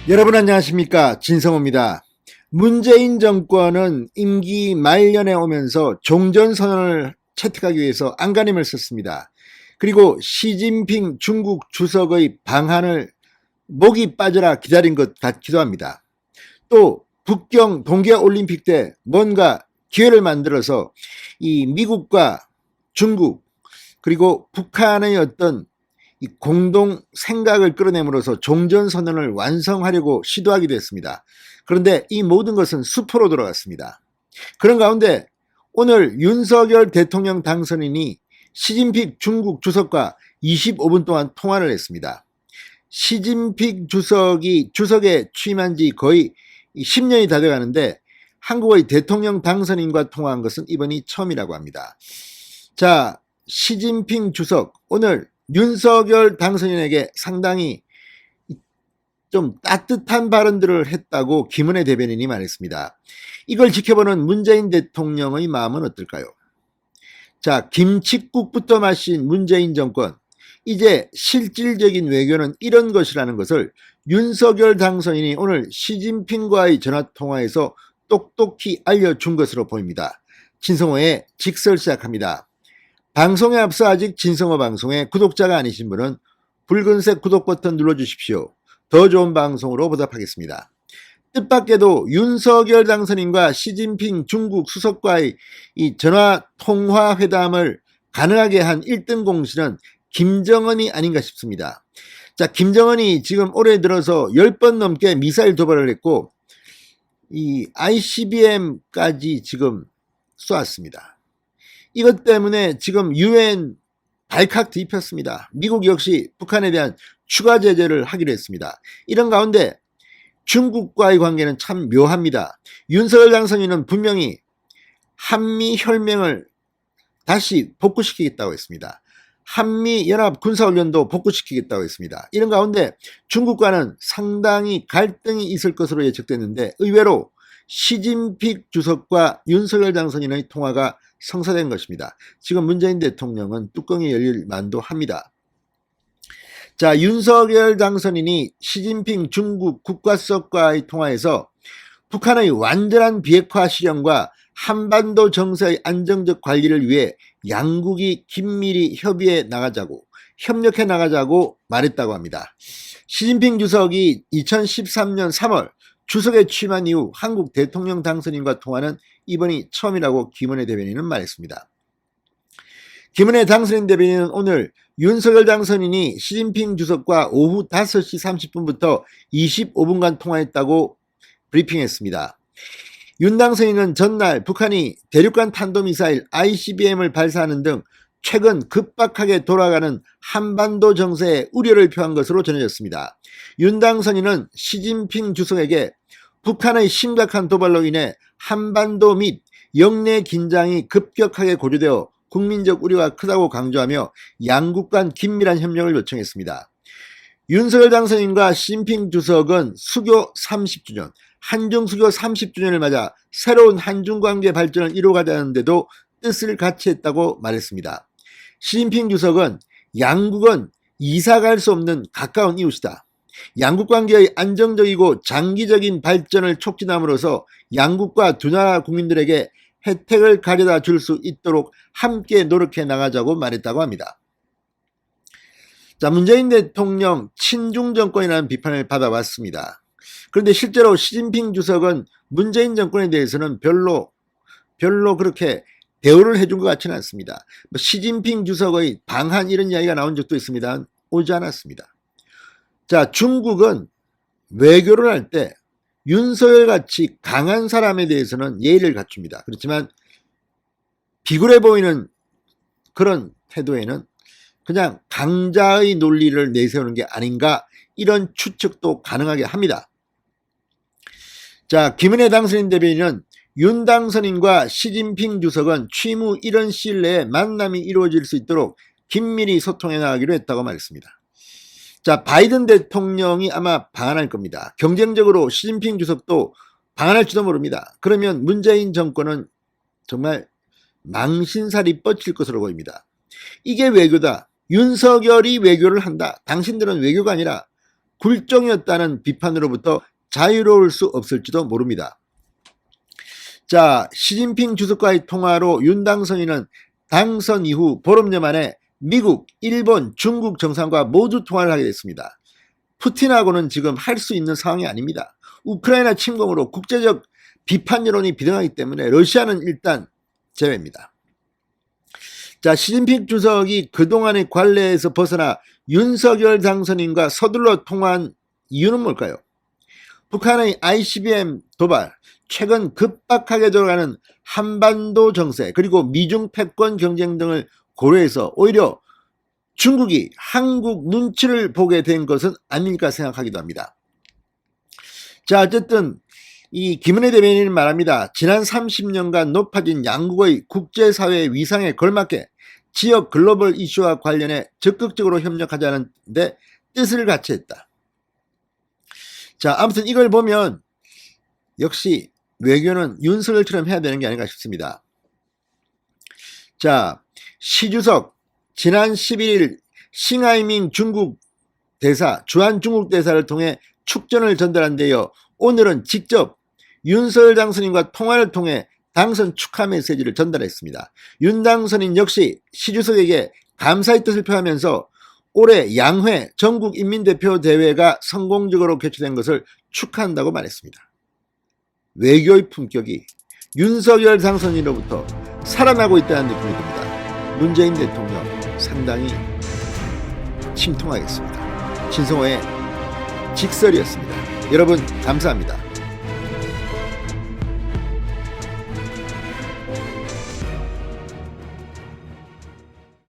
여러분 안녕하십니까, 진성호입니다. 문재인 정권은 임기 말년에 오면서 종전선언을 채택하기 위해서 안간힘을 썼습니다. 그리고 시진핑 중국 주석의 방한을 목이 빠져라 기다린 것 같기도 합니다. 또 북경 동계올림픽 때 뭔가 기회를 만들어서 이 미국과 중국 그리고 북한의 어떤 이 공동 생각을 끌어내므로써 종전선언을 완성하려고 시도하기도 했습니다. 그런데 이 모든 것은 수포로 돌아갔습니다. 그런 가운데 오늘 윤석열 대통령 당선인이 시진핑 중국 주석과 25분 동안 통화를 했습니다. 시진핑 주석에 취임한 지 거의 10년이 다 돼가는데 한국의 대통령 당선인과 통화한 것은 이번이 처음이라고 합니다. 자, 시진핑 주석 오늘 윤석열 당선인에게 상당히 좀 따뜻한 발언들을 했다고 김은혜 대변인이 말했습니다. 이걸 지켜보는 문재인 대통령의 마음은 어떨까요? 자, 김칫국부터 마신 문재인 정권, 이제 실질적인 외교는 이런 것이라는 것을 윤석열 당선인이 오늘 시진핑과의 전화통화에서 똑똑히 알려준 것으로 보입니다. 진성호의 직설 시작합니다. 방송에 앞서 아직 진성호 방송의 구독자가 아니신 분은 붉은색 구독 버튼 눌러주십시오. 더 좋은 방송으로 보답하겠습니다. 뜻밖에도 윤석열 당선인과 시진핑 중국 수석과의 이 전화통화 회담을 가능하게 한 1등 공신은 김정은이 아닌가 싶습니다. 자, 김정은이 지금 올해 들어서 10번 넘게 미사일 도발을 했고 이 ICBM까지 지금 쏘았습니다. 이것 때문에 지금 유엔 발칵 뒤집혔습니다. 미국 역시 북한에 대한 추가 제재를 하기로 했습니다. 이런 가운데 중국과의 관계는 참 묘합니다. 윤석열 당선인은 분명히 한미혈맹을 다시 복구시키겠다고 했습니다. 한미연합 군사훈련도 복구시키겠다고 했습니다. 이런 가운데 중국과는 상당히 갈등이 있을 것으로 예측됐는데 의외로 시진핑 주석과 윤석열 당선인의 통화가 성사된 것입니다. 지금 문재인 대통령은 뚜껑이 열릴 만도 합니다. 자, 윤석열 당선인이 시진핑 중국 국가수석과의 통화에서 북한의 완전한 비핵화 실현과 한반도 정세의 안정적 관리를 위해 양국이 긴밀히 협의해 나가자고, 협력해 나가자고 말했다고 합니다. 시진핑 주석이 2013년 3월 주석에 취임한 이후 한국 대통령 당선인과 통화는 이번이 처음이라고 김은혜 대변인은 말했습니다. 김은혜 당선인 대변인은 오늘 윤석열 당선인이 시진핑 주석과 오후 5시 30분부터 25분간 통화했다고 브리핑했습니다. 윤 당선인은 전날 북한이 대륙간 탄도미사일 ICBM을 발사하는 등 최근 급박하게 돌아가는 한반도 정세에 우려를 표한 것으로 전해졌습니다. 윤 당선인은 시진핑 주석에게 북한의 심각한 도발로 인해 한반도 및 영내 긴장이 급격하게 고조되어 국민적 우려가 크다고 강조하며 양국 간 긴밀한 협력을 요청했습니다. 윤석열 당선인과 시진핑 주석은 수교 30주년, 한중 수교 30주년을 맞아 새로운 한중 관계 발전을 이루어가자는데도 뜻을 같이 했다고 말했습니다. 시진핑 주석은 양국은 이사갈 수 없는 가까운 이웃이다. 양국 관계의 안정적이고 장기적인 발전을 촉진함으로써 양국과 두 나라 국민들에게 혜택을 가져다 줄 수 있도록 함께 노력해 나가자고 말했다고 합니다. 자, 문재인 대통령 친중 정권이라는 비판을 받아왔습니다. 그런데 실제로 시진핑 주석은 문재인 정권에 대해서는 별로 그렇게 대우를 해준 것 같지는 않습니다. 시진핑 주석의 방한 이런 이야기가 나온 적도 있습니다. 오지 않았습니다. 자, 중국은 외교를 할 때 윤석열 같이 강한 사람에 대해서는 예의를 갖춥니다. 그렇지만 비굴해 보이는 그런 태도에는 그냥 강자의 논리를 내세우는 게 아닌가, 이런 추측도 가능하게 합니다. 자, 김은혜 당선인 대변인은 윤 당선인과 시진핑 주석은 취임 후 이런 시일 내에 만남이 이루어질 수 있도록 긴밀히 소통해 나가기로 했다고 말했습니다. 자, 바이든 대통령이 아마 방한할 겁니다. 경쟁적으로 시진핑 주석도 방한할지도 모릅니다. 그러면 문재인 정권은 정말 망신살이 뻗칠 것으로 보입니다. 이게 외교다. 윤석열이 외교를 한다. 당신들은 외교가 아니라 굴종이었다는 비판으로부터 자유로울 수 없을지도 모릅니다. 자, 시진핑 주석과의 통화로 윤 당선인은 당선 이후 보름여 만에 미국, 일본, 중국 정상과 모두 통화를 하게 됐습니다. 푸틴하고는 지금 할 수 있는 상황이 아닙니다. 우크라이나 침공으로 국제적 비판 여론이 비등하기 때문에 러시아는 일단 제외입니다. 자, 시진핑 주석이 그동안의 관례에서 벗어나 윤석열 당선인과 서둘러 통화한 이유는 뭘까요? 북한의 ICBM 도발, 최근 급박하게 돌아가는 한반도 정세, 그리고 미중 패권 경쟁 등을 고려해서 오히려 중국이 한국 눈치를 보게 된 것은 아닐까 생각하기도 합니다. 자, 어쨌든 이 김은혜 대변인은 말합니다. 지난 30년간 높아진 양국의 국제사회의 위상에 걸맞게 지역 글로벌 이슈와 관련해 적극적으로 협력하자는 데 뜻을 같이 했다. 자, 아무튼 이걸 보면 역시 외교는 윤석열처럼 해야 되는 게 아닌가 싶습니다. 자, 시 주석 지난 11일 싱하이밍 중국 대사, 주한 중국 대사를 통해 축전을 전달한 데요. 오늘은 직접 윤석열 당선인과 통화를 통해 당선 축하 메시지를 전달했습니다. 윤 당선인 역시 시 주석에게 감사의 뜻을 표하면서 올해 양회 전국인민대표대회가 성공적으로 개최된 것을 축하한다고 말했습니다. 외교의 품격이 윤석열 당선인으로부터 살아나고 있다는 느낌이 듭니다. 문재인 대통령 상당히 침통하겠습니다. 신성호의 직설이었습니다. 여러분 감사합니다.